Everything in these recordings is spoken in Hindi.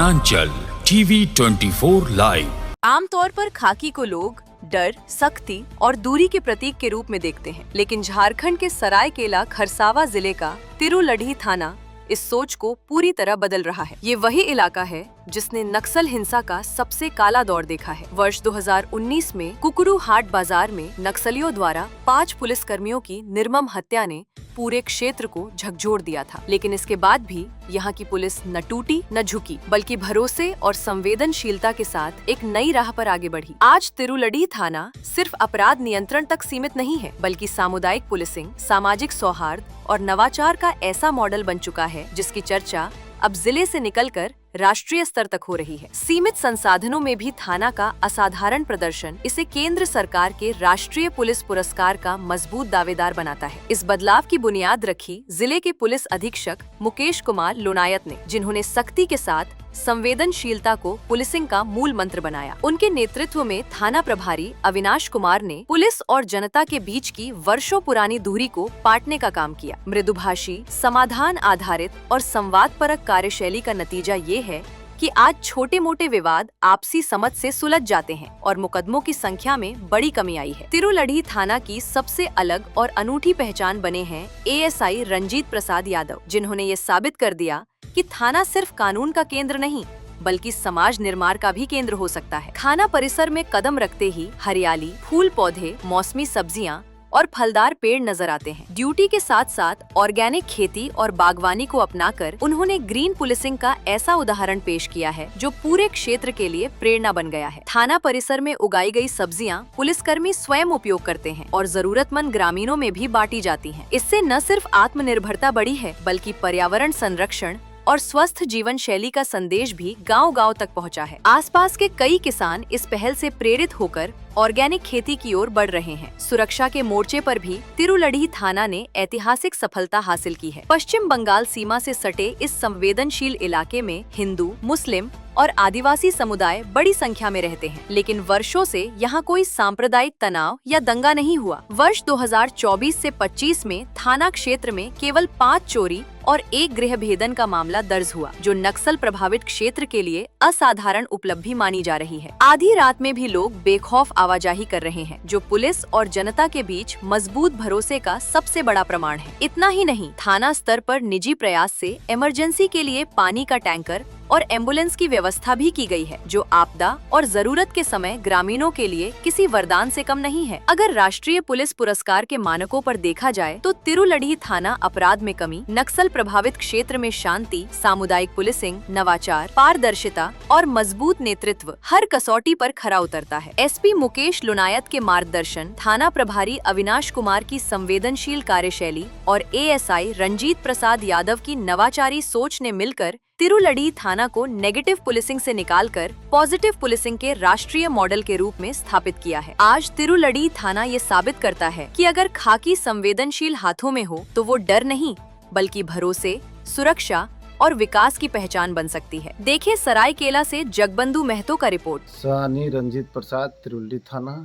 Uttaranchal TV 24 live. आमतौर पर खाकी को लोग डर, सख्ती और दूरी के प्रतीक के रूप में देखते हैं, लेकिन झारखंड के सरायकेला खरसावा जिले का तिरुलढ़ी थाना इस सोच को पूरी तरह बदल रहा है। ये वही इलाका है जिसने नक्सल हिंसा का सबसे काला दौर देखा है। वर्ष 2019 में कुकरू हाट बाजार में नक्सलियों द्वारा 5 पुलिसकर्मियों की निर्मम हत्या ने पूरे क्षेत्र को झकझोर दिया था, लेकिन इसके बाद भी यहाँ की पुलिस न टूटी न झुकी, बल्कि भरोसे और संवेदनशीलता के साथ एक नई राह पर आगे बढ़ी। आज तिरुलढ़ी थाना सिर्फ अपराध नियंत्रण तक सीमित नहीं है, बल्कि सामुदायिक पुलिसिंग, सामाजिक सौहार्द और नवाचार का ऐसा मॉडल बन चुका है जिसकी चर्चा अब जिले से निकलकर राष्ट्रीय स्तर तक हो रही है। सीमित संसाधनों में भी थाना का असाधारण प्रदर्शन इसे केंद्र सरकार के राष्ट्रीय पुलिस पुरस्कार का मजबूत दावेदार बनाता है। इस बदलाव की बुनियाद रखी जिले के पुलिस अधीक्षक मुकेश कुमार लोनायत ने, जिन्होंने सख्ती के साथ संवेदनशीलता को पुलिसिंग का मूल मंत्र बनाया। उनके नेतृत्व में थाना प्रभारी अविनाश कुमार ने पुलिस और जनता के बीच की वर्षों पुरानी दूरी को पाटने का काम किया। मृदुभाषी, समाधान आधारित और संवादपरक कार्यशैली का नतीजा ये है कि आज छोटे मोटे विवाद आपसी समझ से सुलझ जाते हैं और मुकदमों की संख्या में बड़ी कमी आई है। तिरुलढ़ी थाना की सबसे अलग और अनूठी पहचान बने हैं एएसआई रंजीत प्रसाद यादव, जिन्होंने ये साबित कर दिया कि थाना सिर्फ कानून का केंद्र नहीं, बल्कि समाज निर्माण का भी केंद्र हो सकता है। थाना परिसर में कदम रखते ही हरियाली, फूल पौधे, मौसमी सब्जियां और फलदार पेड़ नजर आते हैं। ड्यूटी के साथ साथ ऑर्गेनिक खेती और बागवानी को अपनाकर उन्होंने ग्रीन पुलिसिंग का ऐसा उदाहरण पेश किया है जो पूरे क्षेत्र के लिए प्रेरणा बन गया है। थाना परिसर में उगाई गई सब्जियां पुलिसकर्मी स्वयं उपयोग करते हैं और जरूरतमंद ग्रामीणों में भी बांटी जाती हैं। इससे न सिर्फ आत्मनिर्भरता बढ़ी है, बल्कि पर्यावरण संरक्षण और स्वस्थ जीवन शैली का संदेश भी गांव-गांव तक पहुंचा है। आसपास के कई किसान इस पहल से प्रेरित होकर ऑर्गेनिक खेती की ओर बढ़ रहे हैं। सुरक्षा के मोर्चे पर भी तिरुलढ़ी थाना ने ऐतिहासिक सफलता हासिल की है। पश्चिम बंगाल सीमा से सटे इस संवेदनशील इलाके में हिंदू, मुस्लिम और आदिवासी समुदाय बड़ी संख्या में रहते हैं, लेकिन वर्षों से यहाँ कोई सांप्रदायिक तनाव या दंगा नहीं हुआ। वर्ष 2024 से 25 में थाना क्षेत्र में केवल 5 चोरी और 1 गृह भेदन का मामला दर्ज हुआ, जो नक्सल प्रभावित क्षेत्र के लिए असाधारण उपलब्धि मानी जा रही है। आधी रात में भी लोग बेखौफ आवाजाही कर रहे हैं, जो पुलिस और जनता के बीच मजबूत भरोसे का सबसे बड़ा प्रमाण है। इतना ही नहीं, थाना स्तर पर निजी प्रयास से इमरजेंसी के लिए पानी का टैंकर और एम्बुलेंस की व्यवस्था भी की गई है, जो आपदा और जरूरत के समय ग्रामीणों के लिए किसी वरदान से कम नहीं है। अगर राष्ट्रीय पुलिस पुरस्कार के मानकों पर देखा जाए तो तिरुलढ़ी थाना अपराध में कमी, नक्सल प्रभावित क्षेत्र में शांति, सामुदायिक पुलिसिंग, नवाचार, पारदर्शिता और मजबूत नेतृत्व हर कसौटी पर खरा उतरता है। एसपी मुकेश लोनायत के मार्गदर्शन, थाना प्रभारी अविनाश कुमार की संवेदनशील कार्यशैली और एएसआई रंजीत प्रसाद यादव की नवाचारी सोच ने मिलकर तिरुलढ़ी थाना को नेगेटिव पुलिसिंग से निकालकर पॉजिटिव पुलिसिंग के राष्ट्रीय मॉडल के रूप में स्थापित किया है। आज तिरुलढ़ी थाना ये साबित करता है कि अगर खाकी संवेदनशील हाथों में हो तो वो डर नहीं, बल्कि भरोसे, सुरक्षा और विकास की पहचान बन सकती है। देखिए सरायकेला से जगबंधु महतो का रिपोर्ट। सानी रंजीत प्रसाद, तिरुलढ़ी थाना।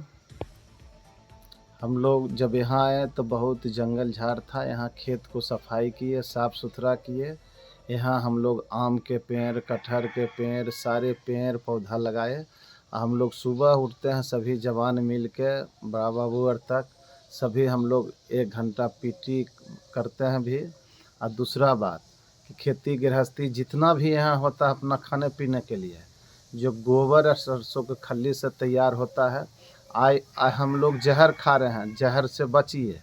हम लोग जब यहाँ आए तो बहुत जंगल झाड़ था। यहाँ खेत को सफाई किए, साफ सुथरा किए। यहाँ हम लोग आम के पेड़, कटहर के पेड़, सारे पेड़ पौधा लगाए। हम लोग सुबह उठते हैं सभी जवान मिल के, बड़ा बाबू और तक सभी हम लोग 1 घंटा पीटी करते हैं भी। और दूसरा बात कि खेती गृहस्थी जितना भी यहाँ होता है अपना खाने पीने के लिए, जो गोबर और सरसों के खल्ली से तैयार होता है, आए हम लोग जहर खा रहे हैं, जहर से बचिए,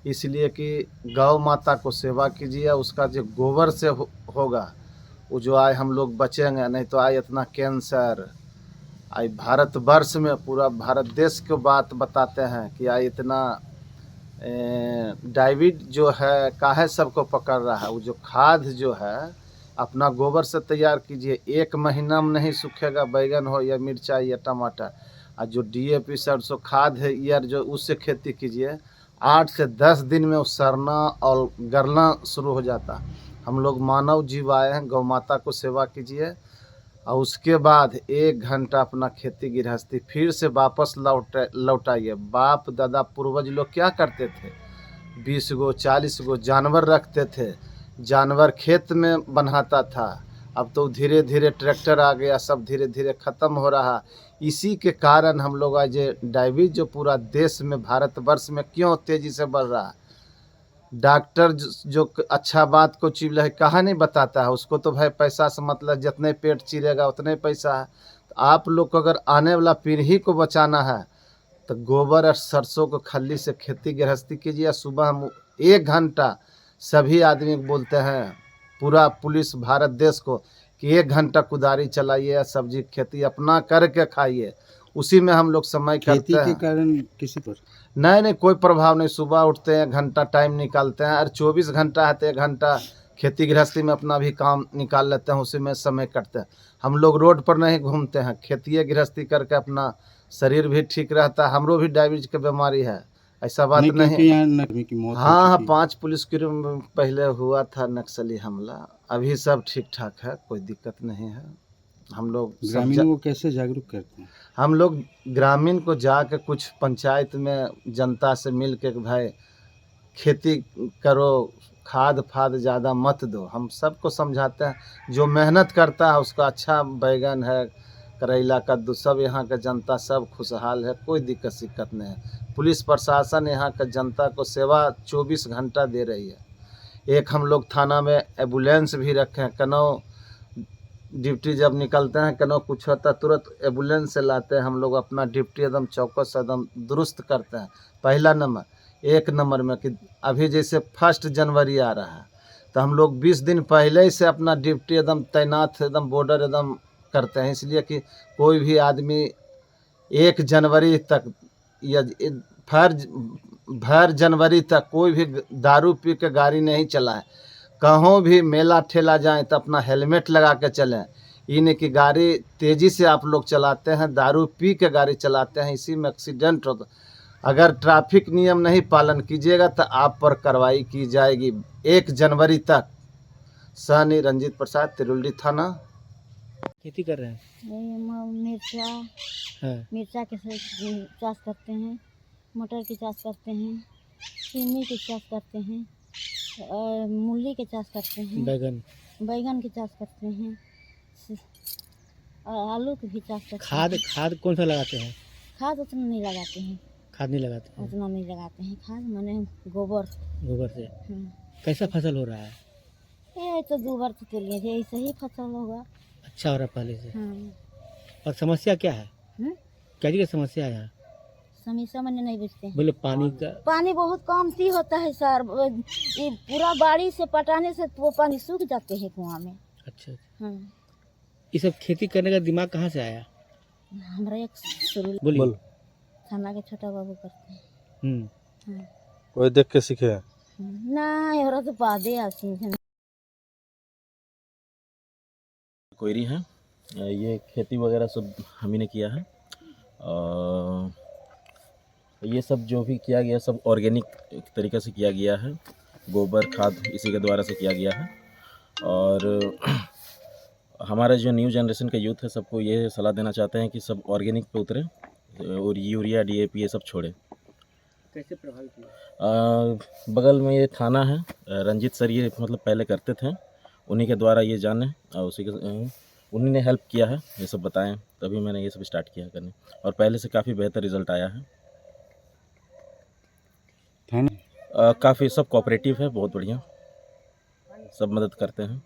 इसलिए कि गौ माता को सेवा कीजिए। उसका जो गोबर से होगा वो जो आए हम लोग बचेंगे, नहीं तो आए इतना कैंसर। आए भारतवर्ष में, पूरा भारत देश को बात बताते हैं कि आए इतना डायबिटीज जो है काहे सबको पकड़ रहा है। वो जो खाद जो है अपना गोबर से तैयार कीजिए, 1 महीना में नहीं सूखेगा, बैगन हो या मिर्चा या टमाटर। और जो डीएपी सरसों खाद है यार, जो उससे खेती कीजिए, 8 से 10 दिन में वो सड़ना और गलना शुरू हो जाता। हम लोग मानव जीव आए हैं, गौ माता को सेवा कीजिए और उसके बाद 1 घंटा अपना खेती गृहस्थी फिर से वापस लौटाइए। बाप दादा पूर्वज लोग क्या करते थे, 20 गो 40 गो जानवर रखते थे, जानवर खेत में बन्हाता था अब तो धीरे धीरे ट्रैक्टर आ गया, सब धीरे धीरे ख़त्म हो रहा। इसी के कारण हम लोग आज ये डायबिटीज जो पूरा देश में भारतवर्ष में क्यों तेज़ी से बढ़ रहा है। डॉक्टर जो अच्छा बात को चीज है कहा नहीं बताता है, उसको तो भाई पैसा से मतलब, जितने पेट चिरेगा उतने पैसा है। तो आप लोग को अगर आने वाला पीढ़ी को बचाना है तो गोबर और सरसों को खल्ली से खेती गृहस्थी कीजिए। सुबह हम 1 घंटा सभी आदमी को बोलते हैं, पूरा पुलिस भारत देश को, कि 1 घंटा कुदारी चलाइए, सब्जी खेती अपना करके खाइए। उसी में हम लोग समय खेती करते के हैं। कारण किसी पर नहीं कोई प्रभाव नहीं। सुबह उठते हैं, 1 घंटा टाइम निकालते हैं, और 24 घंटा है तो 1 घंटा खेती गृहस्थी में अपना भी काम निकाल लेते हैं, उसी में समय कटते हैं। हम लोग रोड पर नहीं घूमते हैं, खेती गृहस्थी करके अपना शरीर भी ठीक रहता है। हमरो भी डायबिटीज की बीमारी है, ऐसा बात क्योंकि नहीं। यहाँ नकमी की मौत हो हाँ, चुकी है। 5 पुलिसकर्मी में पहले हुआ था नक्सली हमला, अभी सब ठीक ठाक है, कोई दिक्कत नहीं है। हम लोग ग्रामीणों को कैसे जागरूक करते हैं? हम लोग ग्रामीण को जाकर कुछ पंचायत में जनता से मिल के भाई खेती करो, खाद फाद ज़्यादा मत दो, हम सबको समझाते हैं। जो मेहनत करता है उसका अच्छा बैगन है, करेला, कद्दू, सब यहाँ का जनता सब खुशहाल है, कोई दिक्कत शिक्कत नहीं है। पुलिस प्रशासन यहाँ का जनता को सेवा 24 घंटा दे रही है। एक हम लोग थाना में एम्बुलेंस भी रखे हैं, कनो ड्यूटी जब निकलते हैं, कनो कुछ होता तुरंत एम्बुलेंस से लाते हैं। हम लोग अपना ड्यूटी एकदम चौकस एकदम दुरुस्त करते हैं। पहला नंबर, 1 नंबर में कि अभी जैसे 1 जनवरी आ रहा है तो हम लोग 20 दिन पहले ही से अपना ड्यूटी एकदम तैनात, एकदम बॉर्डर एकदम करते हैं, इसलिए कि कोई भी आदमी 1 जनवरी तक या 1 जनवरी तक कोई भी दारू पी के गाड़ी नहीं चलाए। कहीं भी मेला ठेला जाएं तो अपना हेलमेट लगा के चलें। ये नहीं कि गाड़ी तेज़ी से आप लोग चलाते हैं, दारू पी के गाड़ी चलाते हैं, इसी में एक्सीडेंट होता। अगर ट्रैफिक नियम नहीं पालन कीजिएगा तो आप पर कार्रवाई की जाएगी। 1 जनवरी तक। सनी रंजीत प्रसाद, तिरुल्डी थाना। खेती कर रहे हैं? मिर्चा हाँ। मिर्चा के चाष करते हैं, मटर की चाष करते हैं, चीनी की चाष करते हैं, और मूली के चाष करते हैं, बैगन की चाष करते हैं, और आलू की भी चाष करते हैं। खाद कौन सा लगाते हैं? खाद उतना नहीं लगाते हैं, खाद नहीं लगाते हैं? उतना नहीं लगाते हैं खाद, माने गोबर से। हम्म। कैसा फसल हो रहा है? ये तो 2 बार तो लिए थे, ऐसे ही फसल होगा। अच्छा हो रहा है पहले से? हाँ। और समस्या क्या है? क्या चीज़ की समस्या है यहाँ? समस्या मैंने नहीं बुझते हैं। बोले पानी का? पानी बहुत कमती होता है सर, ये पूरा बारिश से पटाने से वो पानी सूख जाते हैं कुआं में। अच्छा। हाँ। ये सब खेती करने का दिमाग कहाँ से आया? हमारा एक शुरू बोलिए। थाना के छोटा बाबू करते हैं। हाँ। कोई देख के सीखे हैं? नहीं, और तो बादे आसी है। कोयरी है, ये खेती वगैरह सब हम ही ने किया है। ये सब जो भी किया गया सब ऑर्गेनिक तरीके से किया गया है, गोबर खाद इसी के द्वारा से किया गया है। और हमारा जो न्यू जनरेशन का यूथ है सबको ये सलाह देना चाहते हैं कि सब ऑर्गेनिक पे उतरे और यूरिया DAP ये सब छोड़े। कैसे प्रभावित हुआ? बगल में ये थाना है, रंजीत सर ये मतलब पहले करते थे, उन्हीं के द्वारा ये जाने और उन्हीं ने हेल्प किया है, ये सब बताएं, तभी मैंने ये सब स्टार्ट किया करने, और पहले से काफ़ी बेहतर रिज़ल्ट आया है। काफ़ी सब कोऑपरेटिव है, बहुत बढ़िया, सब मदद करते हैं।